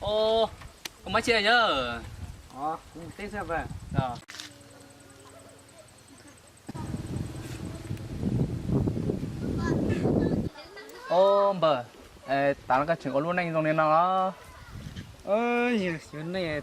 Ô, có mấy chia nhớ. Thế sao vậy? Rồi. Ô, bờ. Tao cái chuyện có luôn anh trong này nó. Chuyện này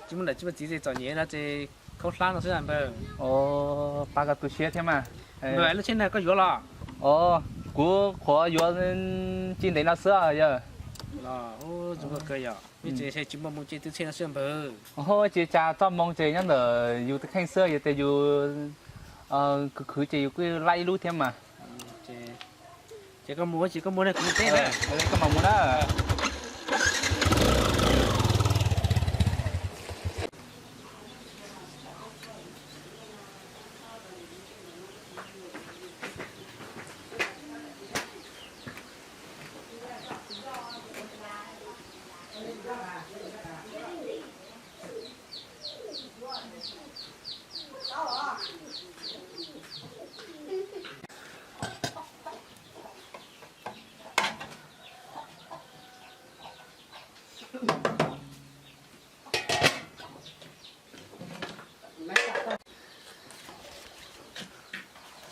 chúng mình chỉ chỉ cho nhẹ là chỉ không sáng nó sẽ làm bờ. Ô, ba cái tôi chia thêm mà. Vậy là trên này có gió lò. Ô, cú khó vô trên đấy nó sữa giờ. Chúng ta cười à. Bây giờ sẽ chúng mình muốn chơi từ trên nó sẽ bờ. Ô, chị cha cho mong chị nhá đỡ yêu từ khanh sữa thì yêu cứ chị cứ lại lú thêm mà. Chỉ có muốn này cũng tết đấy. Cái mong muốn đó.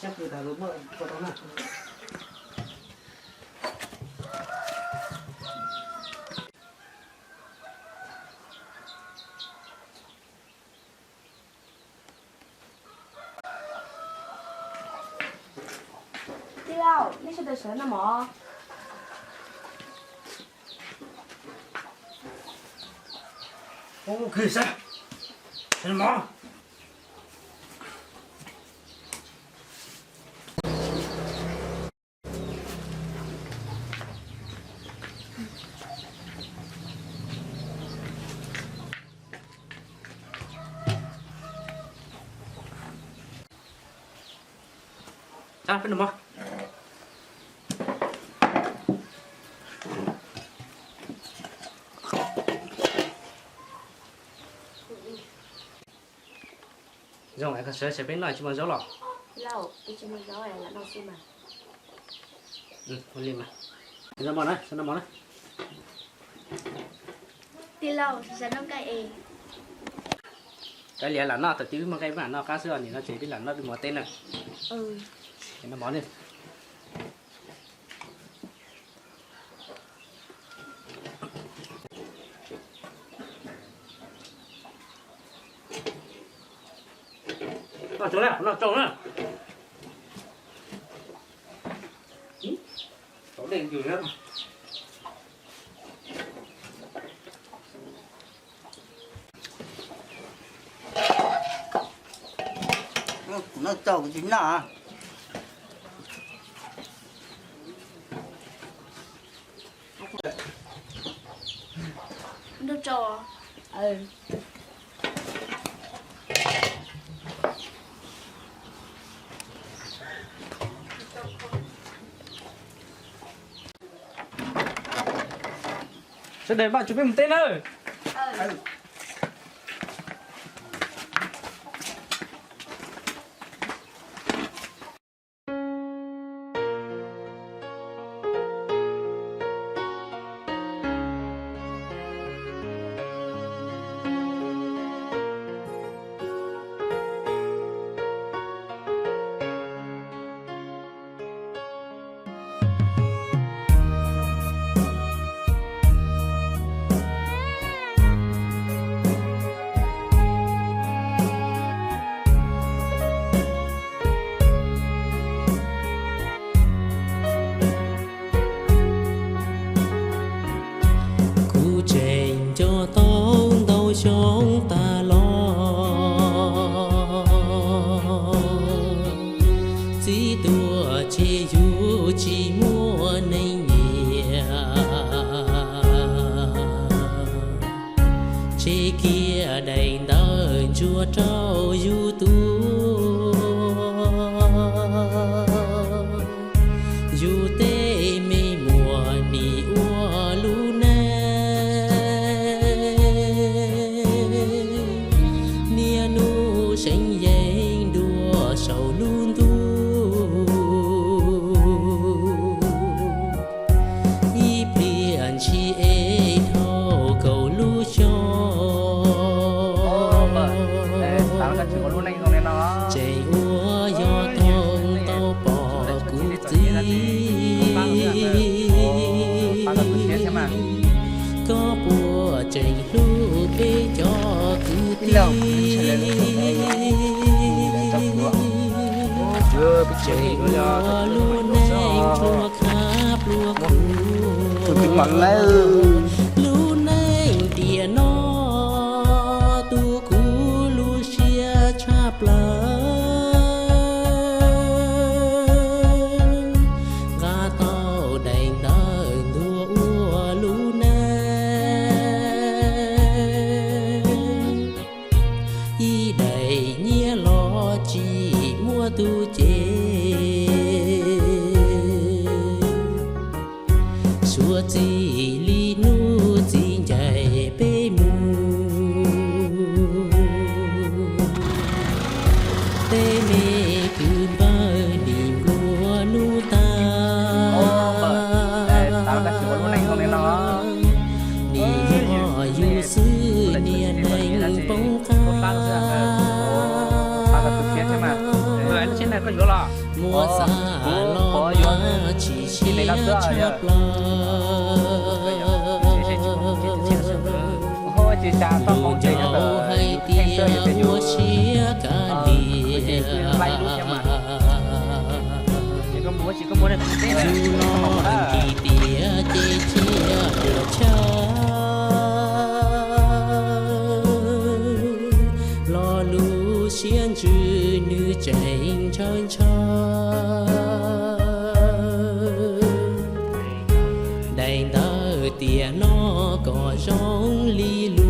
Chắc người ta đúng rồi, có đó nào. Đi đâu? Lấy sao tôi sợ nó mọ? Kỳ sao? Sao mỏ? Phải được không? Rồi anh sẽ bên này chúng mình giấu lọ. Lâu, đi cho mình giấu là đâu xí mà. Con lên mà. Sao món này? Sao món này? Đi lâu, sẽ nấu cái gì? Cái lẽ là nó tự tí mà cái mà nó cá sữa thì nó chỉ biết là nó bị mỏ tên này. Thì nó món đi. Nó trốn nào, nó trốn nào. Trốn đèn gì nữa. Nó trâu chính là Nó trò. Sẽ để bạn chụp một tên ơi. chúng ta lo chỉ tua chỉ du chỉ mua nên nhẹ chỉ kia đầy đời chúa trao du tu du tê mê mùa đi ua lu nè nia nu sinh dây đua sầu luôn tu y plian chi e thâu cầu lu chạy lúa lúa neng lúa kháp lúa cù Tụi cái mặn lấy lúa neng tia nó tu cú lúa xia chạp lờ gà tàu đành đời đua ua lúa neng y đầy nhia lo chỉ mua tu chế xua chi li nu chi chạy bê mù tê mê cứ bơ niềm lúa nu ta tao đã chịu lúc này không nên nó ni họ yu sư nia nành bông ca tao đã thực hiện chứ mà rồi nó trên này có chỗ lọ mua xa lo ma chỉ chia chắp lo thôi chị cha tao mong chị nhớ từ hay khen xưa tia như mua chia cả lìa chỉ có muốn được tết này dù lo kỳ tia chê chia được cha lo lu xiên chữ nữ chạy chân đành đỡ tia nó có giống ly lu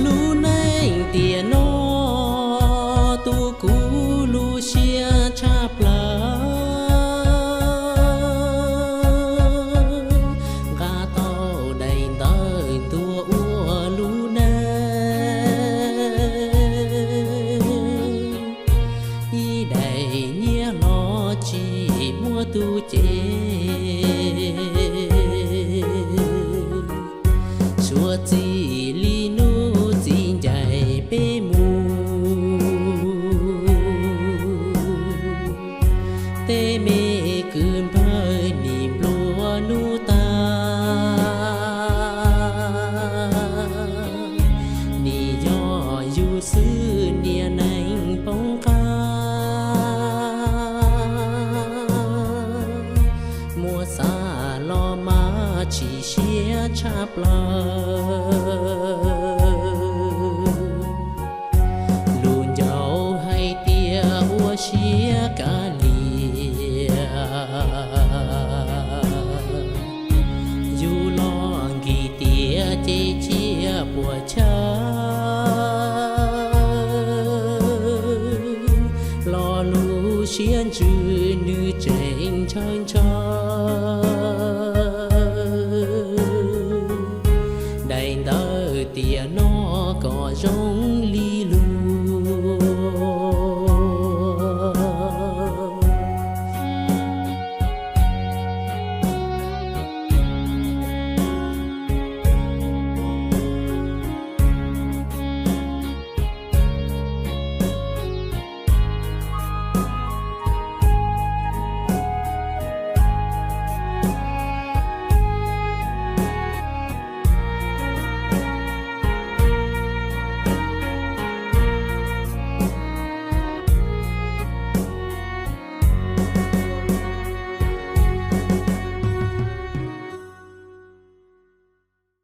lu neng tia nó tu cú lu xia chạp lờ gà tàu đầy đời tua ua lu neng y đầy nhia lo chỉ mua tu chế xua chi li nu chi chạy bê mù tê mê cơn phơi niềm lúa nu ta ni do yu sư nia nành bông ca mua xa lo ma chỉ xia chạp lờ lùn dầu hay tia ua xia cả lìa dù lo kỳ tia chê chia bùa cha